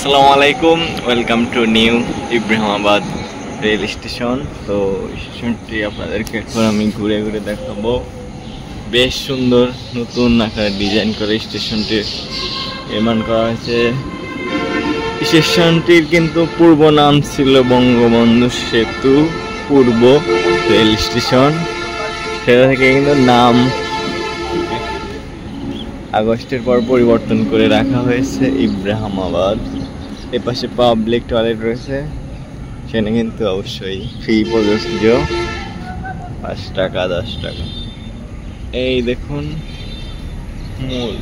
আসসালামু আলাইকুম, welcome to new Ibrahimabad rail station. তো স্টেশনটি আপনাদেরকে এখন আমি ঘুরে ঘুরে দেখাবো। বেশ সুন্দর নতুন আকারে ডিজাইন করে স্টেশনটি নির্মাণ করা হয়েছে। স্টেশনটির কিন্তু পূর্ব নাম ছিল বঙ্গবন্ধু সেতু পূর্ব রেল স্টেশন। সেটা থেকে কিন্তু নাম আগস্টের পর পরিবর্তন করে রাখা হয়েছে ইব্রাহিমাবাদ। এপাশে পাবলিক টয়লেট রয়েছে, সেখানে কিন্তু অবশ্যই ফি প্রযোজ্য, 5 টাকা 10 টাকা। এই দেখুন মূল,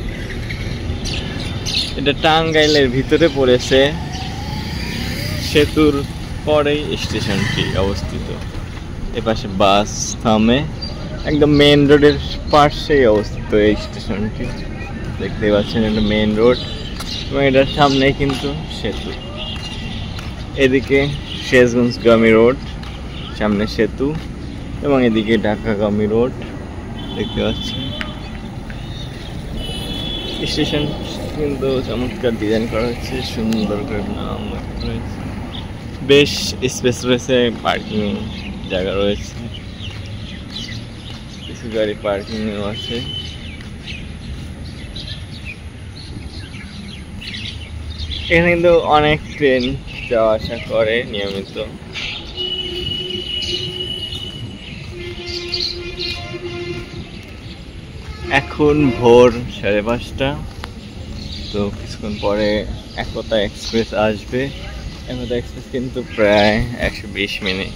এটা টাঙ্গাইলের ভিতরে পড়েছে, সেতুর পরেই স্টেশনটি অবস্থিত। এপাশে বাস থামে, একদম মেন রোডের পাশেই অবস্থিত এই স্টেশনটি। দেখতে পাচ্ছেন এটা মেন রোড এবং এটার সামনে কিন্তু সেতু। এদিকে শেষগঞ্জগামী রোড, সামনে সেতু, এবং এদিকে ঢাকাগামী রোড দেখতে পাচ্ছেন। স্টেশন কিন্তু চমৎকার ডিজাইন করা হয়েছে, সুন্দর করে নাম রয়েছে, বেশ স্পেস রয়েছে, পার্কিং জায়গা রয়েছে, কিছু গাড়ি পার্কিংও আছে। এখানে কিন্তু অনেক ট্রেন যাওয়া আসা করে নিয়মিত। এখন ভোর 5:30, তো কিছুক্ষণ পরে একতা এক্সপ্রেস আসবে। একতা এক্সপ্রেস কিন্তু প্রায় 120 মিনিট,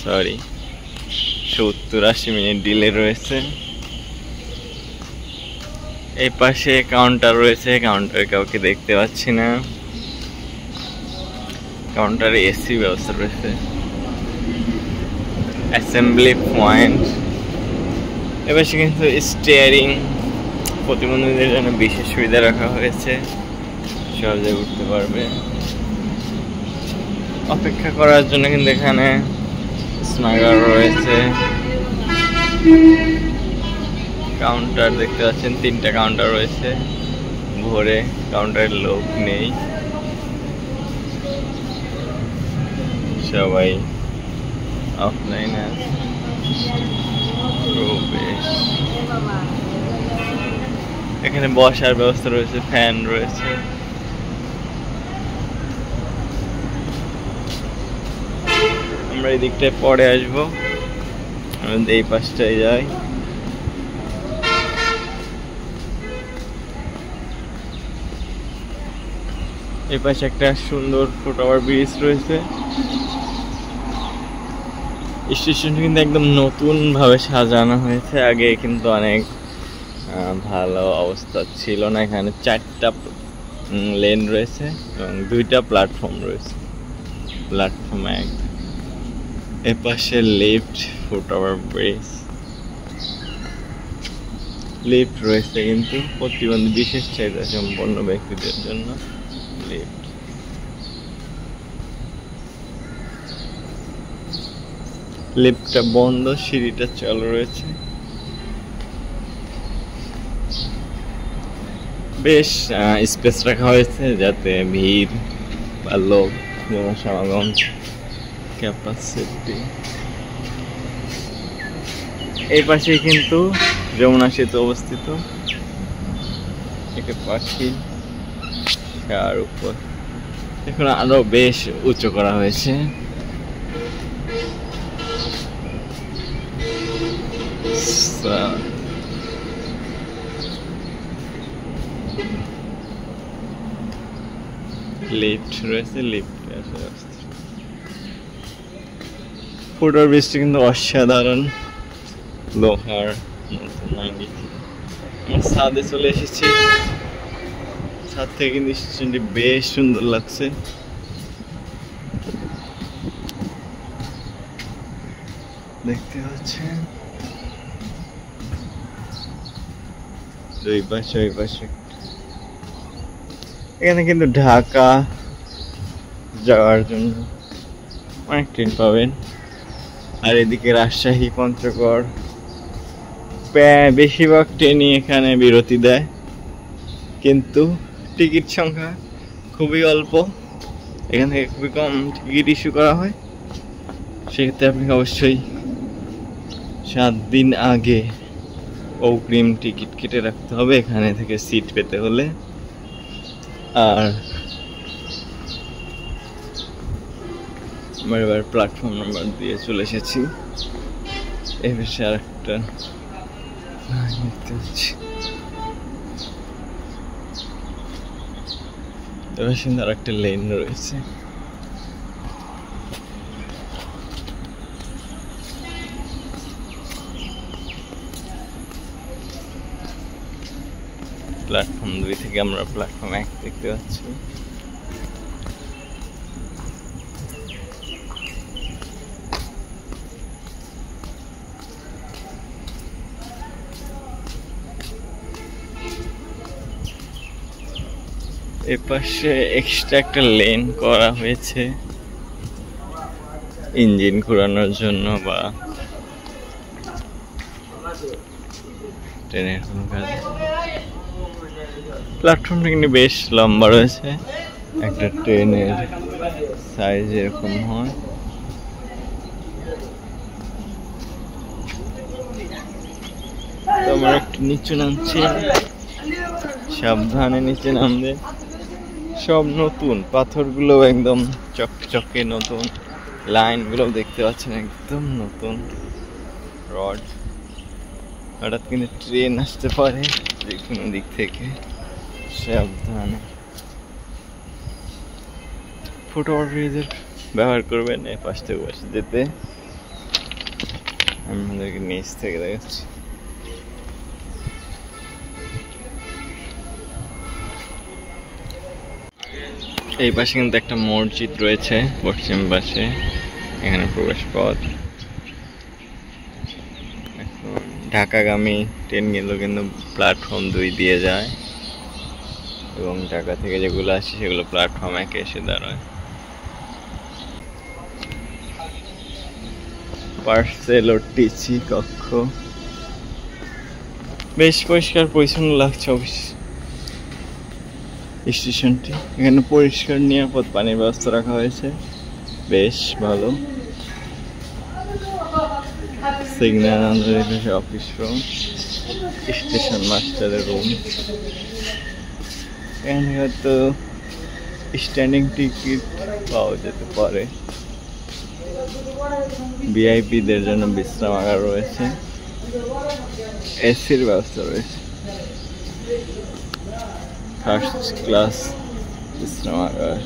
70-80 মিনিট ডিলে রয়েছে। এই পাশে কাউন্টার রয়েছে, কাউন্টারে কাউকে দেখতে পাচ্ছি না। কাউন্টারে এসি ব্যবস্থা রয়েছে, অ্যাসেম্বলি পয়েন্ট। এবার কিন্তু স্টিয়ারিং প্রতিবন্ধীদের জন্য বিশেষ সুবিধা রাখা হয়েছে, সহজে উঠতে পারবে। অপেক্ষা করার জন্য কিন্তু এখানে স্নাগার রয়েছে। কাউন্টার দেখতে পাচ্ছেন, 3টা কাউন্টার রয়েছে। ভোরে কাউন্টারের লোক নেই, সবাই অফলাইন আছে। এখানে বসার ব্যবস্থা রয়েছে, ফ্যান রয়েছে। আমরা এই দিকটায় পরে আসবো, আমাদের এই পাশটায় যাই। এই পাশে একটা সুন্দর ফুটওভার ব্রিজ রয়েছে। স্টেশনটি কিন্তু একদম নতুন ভাবে সাজানো হয়েছে, আগে কিন্তু অনেক ভালো অবস্থা ছিল না। এখানে 4টা লেন রয়েছে এবং 2টা প্ল্যাটফর্ম রয়েছে। প্ল্যাটফর্ম 1, এ পাশে লিফট, ফুটওভার ব্রিজ, লিফট রয়েছে কিন্তু প্রতিবন্ধী বিশেষ চাহিদা সম্পন্ন ব্যক্তিদের জন্য লিফট। লিফটটা বন্ধ, সিঁড়িটা চালু রয়েছে। বেশ স্পেস রাখা হয়েছে যাতে ভিড় বা লোক জনসমাগম ক্যাপাসিটি। এই পাশে কিন্তু যমুনা সেতু অবস্থিত। একটা পাখি তার উপর এখন আরো বেশ উঁচু করা হয়েছে। লিফট রয়েছে, লিফট ফুটওভার ব্রিজটি কিন্তু অসাধারণ, লোহার ছাদে চলে এসেছি। ছাদ থেকে কিন্তু স্টেশনটি বেশ সুন্দর লাগছে। দেখতে পাচ্ছেন দুই পাশে, ওই পাশে। এখানে কিন্তু ঢাকা যাওয়ার জন্য অনেক ট্রেন পাবেন। আর এদিকে রাজশাহী, পঞ্চগড়, বেশিরভাগ ট্রেনই এখানে বিরতি দেয়, কিন্তু টিকিট সংখ্যা খুবই অল্প, এখান থেকে খুবই কম টিকিট ইস্যু করা হয়। সেক্ষেত্রে আপনি অবশ্যই 7 দিন আগে অগ্রিম টিকিট কেটে রাখতে হবে এখানে থেকে সিট পেতে হলে। আর আমরা এবার প্ল্যাটফর্ম নাম্বার দিয়ে চলে এসেছি। এই বেশি আর একটা দেখতে পাচ্ছি, এবার সুন্দর একটা লেন রয়েছে। প্ল্যাটফর্ম 2 থেকে আমরা প্ল্যাটফর্ম 1 দেখতে পাচ্ছি। এপাশে এক্সট্রা একটা লেন করা হয়েছে ইঞ্জিন ঘোরানোর জন্য বা ট্রেনের কোনো কাজ। প্ল্যাটফর্মটা কিন্তু বেশ লম্বা রয়েছে, একটা ট্রেনের সাইজ এরকম হয়। তো আমরা একটু নিচে নামছি, সাবধানে নিচে নামবে। সব নতুন, পাথরগুলো একদম চকচকে নতুন, লাইনগুলো দেখতে পাচ্ছেন একদম নতুন রড। হঠাৎ কিন্তু ট্রেন আসতে পারে যে কোনো দিক থেকে, সাবধানে। ফুটওভার ব্রিজের ব্যবহার করবেন এই পাশ থেকে পাশে যেতে। আমি আমাদেরকে নিচ থেকে দেখাচ্ছি। এই পাশে কিন্তু একটা মসজিদ রয়েছে পশ্চিম পাশে, এখানে প্রবেশ পথ। ঢাকাগামী ট্রেন গেলেও কিন্তু প্ল্যাটফর্ম 2 দিয়ে যায়, এবং ঢাকা থেকে যেগুলো আসে সেগুলো প্ল্যাটফর্ম 1 এসে দাঁড়ায়। পার্সেল ও টিসি কক্ষ বেশ পরিষ্কার পরিচ্ছন্ন লাগছে অফিস স্টেশনটি। এখানে পরিষ্কার নিরাপদ পানির ব্যবস্থা রাখা হয়েছে, বেশ ভালো। সিগন্যাল অফিস রুম, স্টেশন মাস্টারের রুম। এখানে হয়তো স্ট্যান্ডিং টিকিট পাওয়া যেতে পারে। ভিআইপিদের জন্য বিশ্রামাগার রয়েছে, এসির ব্যবস্থা রয়েছে, ফার্স্ট ক্লাস বিশ্রামাগার।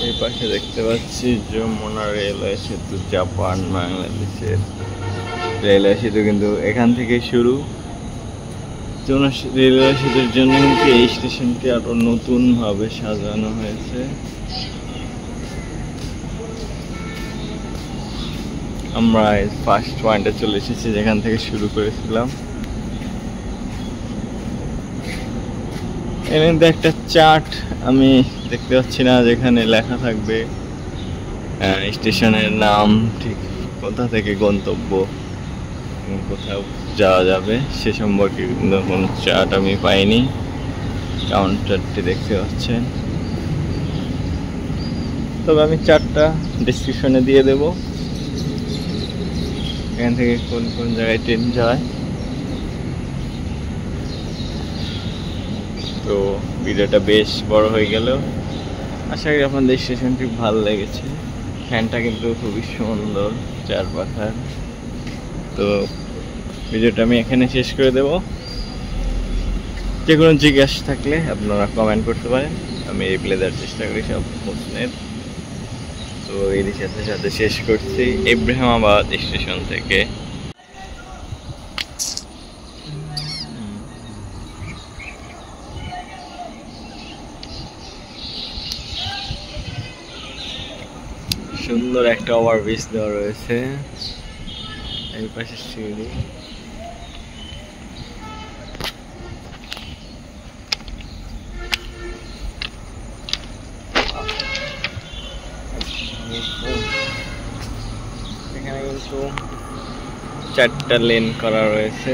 এই পাশে দেখতে পাচ্ছি যমুনা রেলওয়ে সেতু, জাপান বাংলাদেশের রেলওয়ে সেতু কিন্তু এখান থেকে শুরু। যমুনা রেলওয়ে সেতুর জন্য কিন্তু এই স্টেশনটি আরো নতুন ভাবে সাজানো হয়েছে। আমরা ফার্স্ট পয়েন্টে চলে এসেছি যেখান থেকে শুরু করেছিলাম। এর মধ্যে একটা চার্ট আমি দেখতে পাচ্ছি না, যেখানে লেখা থাকবে স্টেশনের নাম, ঠিক কোথা থেকে গন্তব্য, কোথাও যাওয়া যাবে সে সম্পর্কে কিন্তু কোনো চার্ট আমি পাইনি। কাউন্টারটি দেখতে পাচ্ছেন, তবে আমি চার্টটা ডেসক্রিপশনে দিয়ে দেব, এখান থেকে কোন কোন জায়গায় ট্রেন যায়। তো ভিডিওটা বেশ বড় হয়ে গেল, আশা করি আপনাদের স্টেশনটি ভালো লেগেছে। ফ্যানটা কিন্তু খুবই সুন্দর, 4 পাখার। তো ভিডিওটা আমি এখানে শেষ করে দেব। যে কোনো জিজ্ঞাসা থাকলে আপনারা কমেন্ট করতে পারেন, আমি রিপ্লাই দেওয়ার চেষ্টা করি সব প্রশ্নের। তো এর সাথে সাথে শেষ করছি ইব্রাহিমাবাদ স্টেশন থেকে। সুন্দর একটা ওভারব্রিজ দেওয়া রয়েছে, এই পাশে সিঁড়ি। এখানে কিন্তু 4টা লেন করা রয়েছে।